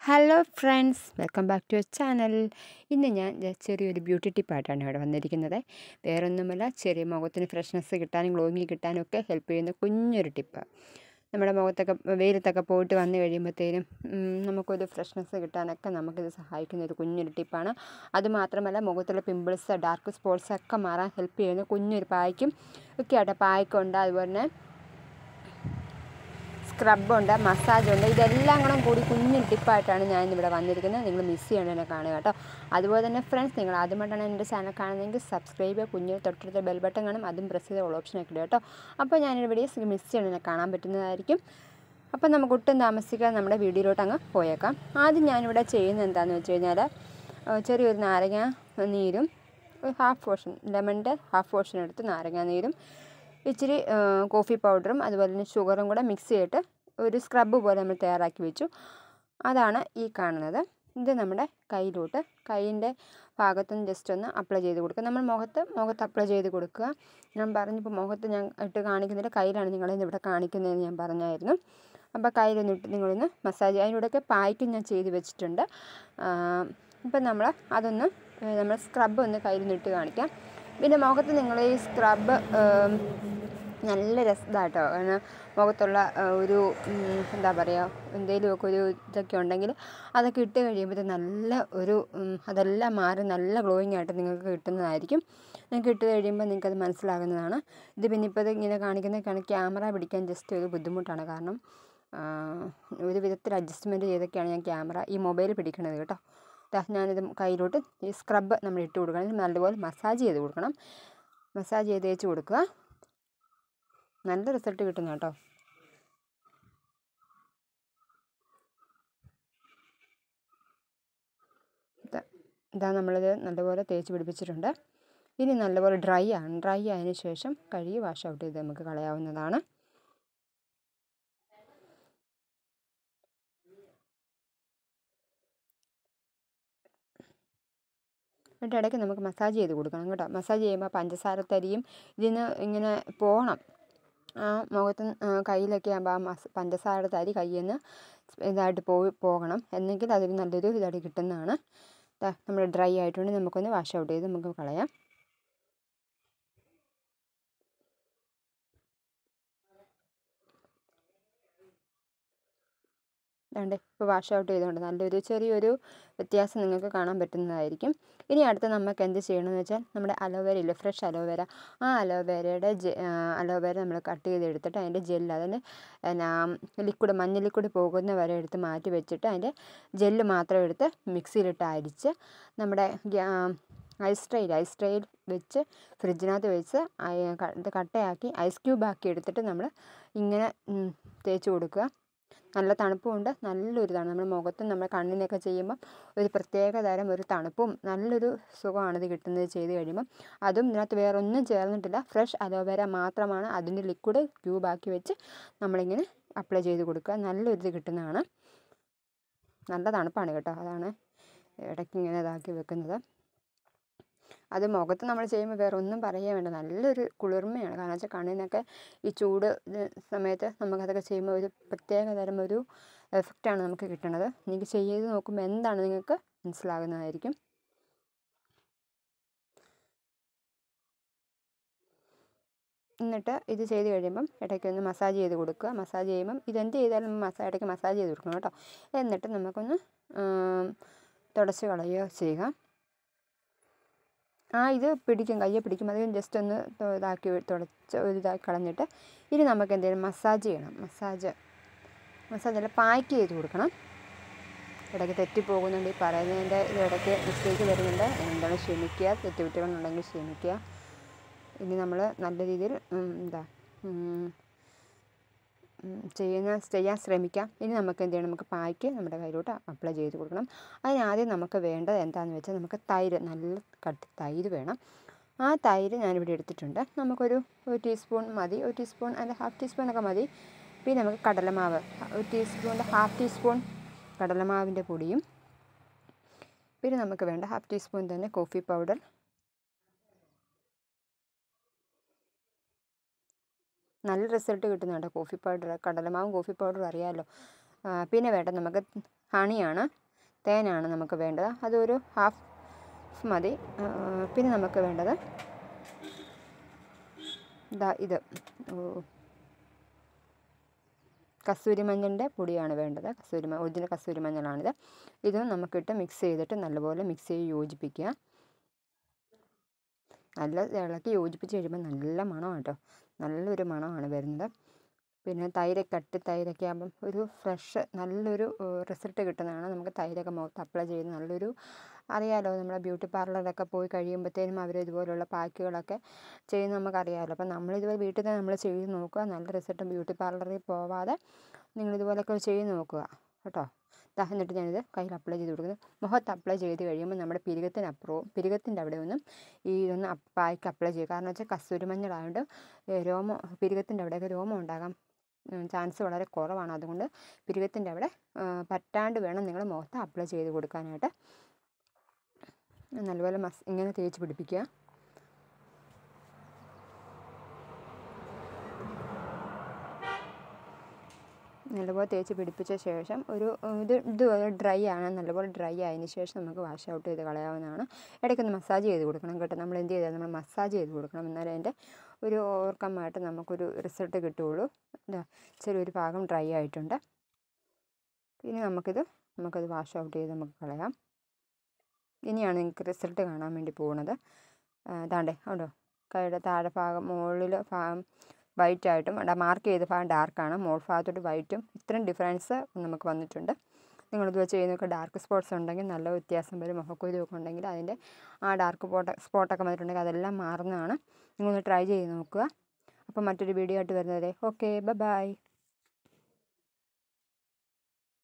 Hello friends, welcome back to your channel. ഇന്ന് ഞാൻ ചെറിയൊരു ബ്യൂട്ടി ടിപ്പായിട്ടാണ് ഇവിടെ വന്നിരിക്കുന്നത്. വേറൊന്നുമല്ല, ചെറിയ മുഖത്തിന് ഫ്രഷ്നെസ് കിട്ടാനും ഗ്ലോയിങ് കിട്ടാനും ഒക്കെ ഹെൽപ്പ് ചെയ്യുന്ന കുഞ്ഞൊരു ടിപ്പ്. നമ്മുടെ മുഖത്തൊക്കെ വെയിലത്തൊക്കെ പോയിട്ട് വന്നു കഴിയുമ്പോഴത്തേനും നമുക്കൊരു ഫ്രഷ്നെസ് കിട്ടാനൊക്കെ നമുക്കിത് സഹായിക്കുന്ന ഒരു കുഞ്ഞൊരു ടിപ്പാണ്. അതുമാത്രമല്ല, മുഖത്തുള്ള പിമ്പിൾസ്, ഡാർക്ക് സ്പോട്ട്സ് ഒക്കെ മാറാൻ ഹെൽപ്പ് ചെയ്യുന്ന കുഞ്ഞൊരു പായ്ക്കും ഒക്കെ ആയിട്ട് പായ്ക്കുണ്ട്. അതുപോലെ തന്നെ സ്ക്രബുണ്ട്, മസാജുണ്ട്. ഇതെല്ലാം കൂടി കുഞ്ഞൊരു ടിപ്പായിട്ടാണ് ഞാനിന്നിവിടെ വന്നിരിക്കുന്നത്. നിങ്ങൾ മിസ് ചെയ്യണമെന്നെ കാണുക കേട്ടോ. അതുപോലെ തന്നെ ഫ്രണ്ട്സ്, നിങ്ങൾ ആദ്യമായിട്ടാണ് എൻ്റെ ചാനൽ കാണുന്നതെങ്കിൽ സബ്സ്ക്രൈബ് ചെയ്യുക. കുഞ്ഞിന് തൊട്ടടുത്ത ബെൽ ബട്ടൺ കാണും, അതും പ്രസ് ചെയ്ത് ഓൾ ഓപ്ഷനൊക്കെ ഇടുക കേട്ടോ. അപ്പോൾ ഞാനിവിടെ മിസ് ചെയ്യണമെന്നെ കാണാൻ പറ്റുന്നതായിരിക്കും. അപ്പോൾ നമുക്ക് ഒട്ടും താമസിക്കാതെ നമ്മുടെ വീഡിയോയിലോട്ട് അങ്ങ് പോയേക്കാം. ആദ്യം ഞാനിവിടെ ചെയ്യുന്നത് എന്താണെന്ന് വെച്ച് കഴിഞ്ഞാൽ, ചെറിയൊരു നാരങ്ങ നീരും ഹാഫ് പോർഷൻ ലെമണിൻ്റെ ഹാഫ് പോർഷൻ എടുത്ത് നാരങ്ങ നീരും ഇച്ചിരി കോഫി പൗഡറും അതുപോലെ തന്നെ ഷുഗറും കൂടെ മിക്സ് ചെയ്തിട്ട് ഒരു സ്ക്രബ്ബ് പോലെ നമ്മൾ തയ്യാറാക്കി വെച്ചു. അതാണ് ഈ കാണുന്നത്. ഇത് നമ്മുടെ കയ്യിലോട്ട്, കൈയിൻ്റെ ഭാഗത്തുനിന്ന് ജസ്റ്റ് ഒന്ന് അപ്ലൈ ചെയ്ത് കൊടുക്കുക. നമ്മൾ മുഖത്ത് അപ്ലൈ ചെയ്ത് കൊടുക്കുക. ഞാൻ പറഞ്ഞപ്പോൾ മുഖത്ത് ഞാൻ ഇട്ട് കാണിക്കുന്നില്ല, കയ്യിലാണ് നിങ്ങളിന്ന് ഇവിടെ കാണിക്കുന്നതെന്ന് ഞാൻ പറഞ്ഞായിരുന്നു. അപ്പോൾ കയ്യിലൊന്നിട്ട് നിങ്ങളൊന്ന് മസാജ്, അതിനോടൊക്കെ പായ്ക്കും ഞാൻ ചെയ്ത് വെച്ചിട്ടുണ്ട്. ഇപ്പം നമ്മൾ സ്ക്രബ്ബ് ഒന്ന് കയ്യിലൊന്നിട്ട് കാണിക്കാം. പിന്നെ മുഖത്ത് നിങ്ങൾ ഈ സ്ക്രബ്ബ് നല്ല രസമാട്ടോ. കാരണം മുഖത്തുള്ള ഒരു എന്താ പറയുക, എന്തെങ്കിലുമൊക്കെ ഒരു ഇതൊക്കെ ഉണ്ടെങ്കിൽ അതൊക്കെ ഇട്ട് കഴിയുമ്പോൾ നല്ല ഒരു അതെല്ലാം മാറി നല്ല ഗ്ലോയിങ് ആയിട്ട് നിങ്ങൾക്ക് കിട്ടുന്നതായിരിക്കും. നിങ്ങൾക്ക് ഇട്ട് കഴിയുമ്പോൾ നിങ്ങൾക്കത് മനസ്സിലാകുന്നതാണ്. ഇത് പിന്നെ ഇപ്പോൾ ഇങ്ങനെ കാണിക്കുന്നതൊക്കെയാണ് ക്യാമറ പിടിക്കാൻ ജസ്റ്റ് ഒരു ബുദ്ധിമുട്ടാണ്. കാരണം ഒരു വിധത്തിൽ അഡ്ജസ്റ്റ്മെൻറ്റ് ചെയ്തൊക്കെയാണ് ഞാൻ ഈ മൊബൈൽ പിടിക്കണത് കേട്ടോ. ഞാനിത് കയ്യിലോട്ട് ഈ സ്ക്രബ്ബ് നമ്മൾ ഇട്ട് കൊടുക്കണം. നല്ലപോലെ മസാജ് ചെയ്ത് കൊടുക്കണം. മസാജ് ചെയ്ത് തേച്ച് കൊടുക്കുക. നല്ല റിസൾട്ട് കിട്ടുന്നു കേട്ടോ. ഇതാ നമ്മളിത് നല്ലപോലെ തേച്ച് പിടിപ്പിച്ചിട്ടുണ്ട്. ഇനി നല്ലപോലെ ഡ്രൈ ആയതിനു ശേഷം കഴുകി വാഷ് ഔട്ട് ചെയ്ത് നമുക്ക് കളയാവുന്നതാണ്. എന്നിട്ട് ഇടയ്ക്ക് നമുക്ക് മസാജ് ചെയ്ത് കൊടുക്കണം കേട്ടോ. മസാജ് ചെയ്യുമ്പോൾ പഞ്ചസാര തരിയും ഇതിന് ഇങ്ങനെ പോകണം. ആ മുഖത്ത് കയ്യിലൊക്കെ ആകുമ്പോൾ ആ പഞ്ചസാരയുടെ തരി കയ്യിൽ നിന്ന് ഇതായിട്ട് പോകണം. എന്നെങ്കിൽ അതൊരു നല്ലൊരു ഇതായിട്ട് കിട്ടുന്നതാണ്. നമ്മൾ ഡ്രൈ ആയിട്ടുണ്ട്, നമുക്കൊന്ന് വാഷ് ഔട്ട് ചെയ്ത് നമുക്ക് കളയാം. അതുകൊണ്ട് ഇപ്പോൾ വാഷ് ഔട്ട് ചെയ്തുകൊണ്ട് നല്ലൊരു ചെറിയൊരു വ്യത്യാസം നിങ്ങൾക്ക് കാണാൻ പറ്റുന്നതായിരിക്കും. ഇനി അടുത്ത് നമുക്ക് എന്ത് ചെയ്യണമെന്ന് വെച്ചാൽ, നമ്മുടെ അലോവേര ഇല്ലേ, ഫ്രഷ് അലോവേര, ആ അലോവേര നമ്മൾ കട്ട് ചെയ്തെടുത്തിട്ട് അതിൻ്റെ ജെല്ല്, അതിൻ്റെ മഞ്ഞ ലിക്വിഡ് പോകുന്ന വരെ എടുത്ത് മാറ്റി വെച്ചിട്ട് അതിൻ്റെ ജെല്ല് മാത്രം എടുത്ത് മിക്സിയിലിട്ട് അരിച്ച് നമ്മുടെ ഐസ് ട്രേയിൽ വെച്ച് ഫ്രിഡ്ജിനകത്ത് വെച്ച് ഇത് കട്ടയാക്കി ഐസ് ക്യൂബാക്കി എടുത്തിട്ട് നമ്മൾ ഇങ്ങനെ തേച്ച് കൊടുക്കുക. നല്ല തണുപ്പുമുണ്ട്, നല്ലൊരിതാണ്. നമ്മുടെ മുഖത്തും നമ്മുടെ കണ്ണിനൊക്കെ ചെയ്യുമ്പം ഒരു പ്രത്യേക തരം ഒരു തണുപ്പും നല്ലൊരു സുഖമാണിത് കിട്ടുന്നത് ചെയ്ത് കഴിയുമ്പം. അതും ഇതിനകത്ത് വേറെ ഒന്നും ചേർന്നിട്ടില്ല, ഫ്രഷ് അലോവേര മാത്രമാണ്. അതിൻ്റെ ലിക്വിഡ് ക്യൂബാക്കി വെച്ച് നമ്മളിങ്ങനെ അപ്ലൈ ചെയ്ത് കൊടുക്കുക. നല്ലൊരിത് കിട്ടുന്നതാണ്. നല്ല തണുപ്പാണ് കേട്ടോ, അതാണ് ഇടയ്ക്ക് ഇങ്ങനെ ഇതാക്കി വെക്കുന്നത്. അത് മുഖത്ത് നമ്മൾ ചെയ്യുമ്പോൾ വേറെ ഒന്നും പറയുകയും വേണ്ട, നല്ലൊരു കുളിർമയാണ്. കാരണം വെച്ചാൽ കണ്ണിനൊക്കെ ഈ ചൂട് സമയത്ത് നമുക്കതൊക്കെ ചെയ്യുമ്പോൾ ഒരു പ്രത്യേക തരം ഒരു എഫക്റ്റാണ് നമുക്ക് കിട്ടുന്നത്. നിങ്ങൾക്ക് ചെയ്ത് നോക്കുമ്പോൾ എന്താണ് നിങ്ങൾക്ക് മനസ്സിലാകുന്നതായിരിക്കും. എന്നിട്ട് ഇത് ചെയ്ത് കഴിയുമ്പം ഇടയ്ക്കൊന്ന് മസാജ് ചെയ്ത് കൊടുക്കുക. മസാജ് ചെയ്യുമ്പം ഇതെന്ത് ചെയ്താലും ഇടയ്ക്ക് മസാജ് ചെയ്ത് കൊടുക്കണം കേട്ടോ. എന്നിട്ട് നമുക്കൊന്ന് തുടച്ച് കളയുകയോ ചെയ്യുക. ഇത് കയ്യെ പിടിക്കും. അത് ജസ്റ്റ് ഒന്ന് തുടച്ച് ഇതാക്കി കളഞ്ഞിട്ട് ഇനി നമുക്ക് എന്തെങ്കിലും മസാജ് ചെയ്യണം. മസാജല്ല, പായ്ക്ക് ചെയ്ത് കൊടുക്കണം. ഇടയ്ക്ക് തെറ്റിപ്പോകുന്നുണ്ട്, ഈ പറയുന്നതിൻ്റെ ഇടയ്ക്ക് മിസ്റ്റേക്ക് വരുന്നുണ്ട്. എന്താണ് ക്ഷമിക്കുക, തെറ്റുകുറ്റങ്ങളുണ്ടെങ്കിൽ ക്ഷമിക്കുക. ഇനി നമ്മൾ നല്ല രീതിയിൽ ചെയ്യാൻ ശ്രമിക്കാം. ഇനി നമുക്ക് എന്ത് ചെയ്യണം, നമുക്ക് പായ്ക്ക് നമ്മുടെ കയ്യിലോട്ട് അപ്ലൈ ചെയ്ത് കൊടുക്കണം. അതിനാദ്യം നമുക്ക് വേണ്ടത് എന്താണെന്ന് വെച്ചാൽ, നമുക്ക് തൈര്, നല്ല കട്ടി തൈര് വേണം. ആ തൈര് ഞാനിവിടെ എടുത്തിട്ടുണ്ട്. നമുക്കൊരു 1 ടീസ്പൂൺ മതി, 1 ടീസ്പൂൺ അല്ല ഹാഫ് ടീസ്പൂണൊക്കെ മതി. പിന്നെ നമുക്ക് കടലമാവ്, 1 ടീസ്പൂണിൻ്റെ ഹാഫ് ടീസ്പൂൺ കടലമാവിൻ്റെ പൊടിയും, പിന്നെ നമുക്ക് വേണ്ട ഹാഫ് ടീസ്പൂൺ തന്നെ കോഫി പൗഡർ, നല്ല റിസൾട്ട് കിട്ടുന്നുണ്ട് കോഫി പൗഡർ. കടലമാവും കോഫി പൗഡറും അറിയാമല്ലോ. പിന്നെ വേണ്ട നമുക്ക് ഹണിയാണ്, തേനാണ് നമുക്ക് വേണ്ടത്. അതൊരു ഹാഫ് മതി. പിന്നെ നമുക്ക് വേണ്ടത് ഇത് കസ്തൂരി മഞ്ഞളിൻ്റെ പൊടിയാണ് വേണ്ടത്. ഒറിജിനൽ കസ്തൂരി മഞ്ഞളാണിത്. ഇതും നമുക്കിട്ട് മിക്സ് ചെയ്തിട്ട് നല്ലപോലെ മിക്സ് ചെയ്ത് യോജിപ്പിക്കുക. നല്ല ഇളക്കി യോജിപ്പിച്ച് കഴിയുമ്പോൾ നല്ല മണമാണ് കേട്ടോ, നല്ലൊരു മണമാണ് വരുന്നത്. പിന്നെ തൈരൊക്കെ ആകുമ്പം ഒരു ഫ്രഷ് നല്ലൊരു റിസൾട്ട് കിട്ടുന്നതാണ്. നമുക്ക് തൈരൊക്കെ മുഖത്ത് അപ്ലൈ ചെയ്ത് നല്ലൊരു, അറിയാമല്ലോ നമ്മുടെ ബ്യൂട്ടി പാർലറിലൊക്കെ പോയി കഴിയുമ്പോഴത്തേനും അവർ ഇതുപോലുള്ള പാക്കുകളൊക്കെ ചെയ്യുന്നത് നമുക്കറിയാമല്ലോ. അപ്പം നമ്മളിതുപോലെ വീട്ടിൽ തന്നെ നമ്മൾ ചെയ്ത് നോക്കുക. നല്ല റിസൾട്ട്, ബ്യൂട്ടി പാർലറിൽ പോവാതെ നിങ്ങളിതുപോലൊക്കെ ചെയ്ത് നോക്കുക കേട്ടോ. എന്നിട്ട് ഞാനിത് കയ്യിൽ അപ്ലൈ ചെയ്ത് കൊടുക്കുന്നത്. മുഖത്ത് അപ്ലൈ ചെയ്ത് കഴിയുമ്പോൾ നമ്മുടെ പിരികത്തിൻ്റെ അവിടെ ഒന്നും ഇതൊന്ന് പായ്ക്ക് അപ്ലൈ ചെയ്യുക. കാരണം വെച്ചാൽ കസ്തൂരി മഞ്ഞളായതുകൊണ്ട് പിരികത്തിൻ്റെ അവിടെയൊക്കെ രോമം ഉണ്ടാകാൻ ചാൻസ് വളരെ കുറവാണ്. അതുകൊണ്ട് പിരികത്തിൻ്റെ അവിടെ പറ്റാണ്ട് വേണം നിങ്ങൾ മുഖത്ത് അപ്ലൈ ചെയ്ത് കൊടുക്കാനായിട്ട്. നല്ലപോലെ ഇങ്ങനെ തേച്ച് പിടിപ്പിക്കുക. നല്ലപോലെ തേച്ച് പിടിപ്പിച്ച ശേഷം ഇത് ഡ്രൈ ആണ്. നല്ലപോലെ ഡ്രൈ ആയതിന് ശേഷം നമുക്ക് വാഷ് ഔട്ട് ചെയ്ത് കളയാവുന്നതാണ്. ഇടയ്ക്കൊന്ന് മസാജ് ചെയ്ത് കൊടുക്കണം കേട്ടോ. നമ്മൾ എന്ത് ചെയ്താൽ നമ്മൾ മസാജ് ചെയ്ത് കൊടുക്കണം. എന്നാലേ അതിൻ്റെ ഒരു ഓവർകമായിട്ട് നമുക്കൊരു റിസൾട്ട് കിട്ടുകയുള്ളൂ. ചെറിയൊരു ഭാഗം ഡ്രൈ ആയിട്ടുണ്ട്. ഇനി നമുക്കത് വാഷ് ഔട്ട് ചെയ്ത് നമുക്ക് കളയാം. ഇനിയാണ് നിങ്ങൾക്ക് റിസൾട്ട് കാണാൻ വേണ്ടി പോകുന്നത്. ദാണ്ടേ ഉണ്ടോ, കൈയുടെ താഴെ ഭാഗം മുകളിൽ ഭാഗം വൈറ്റായിട്ടും മാർക്ക് ചെയ്ത ഭാഗം ഡാർക്കാണ്, മോൾ ഭാഗത്തോട്ട് വൈറ്റും, ഇത്രയും ഡിഫറൻസ് നമുക്ക് വന്നിട്ടുണ്ട്. നിങ്ങളിത് വെച്ച് ചെയ്യുന്നതൊക്കെ ഡാർക്ക് സ്പോട്ട്സ് ഉണ്ടെങ്കിൽ നല്ല വ്യത്യാസം വരും. മുഖക്കുരുവൊക്കെ ഉണ്ടെങ്കിൽ അതിൻ്റെ ആ ഡാർക്ക് സ്പോട്ടൊക്കെ വന്നിട്ടുണ്ടെങ്കിൽ അതെല്ലാം മാറുന്നതാണ്. നിങ്ങളൊന്ന് ട്രൈ ചെയ്ത് നോക്കുക. അപ്പോൾ മറ്റൊരു വീഡിയോ ആയിട്ട് വരുന്നവരെ ഓക്കെ ബൈ.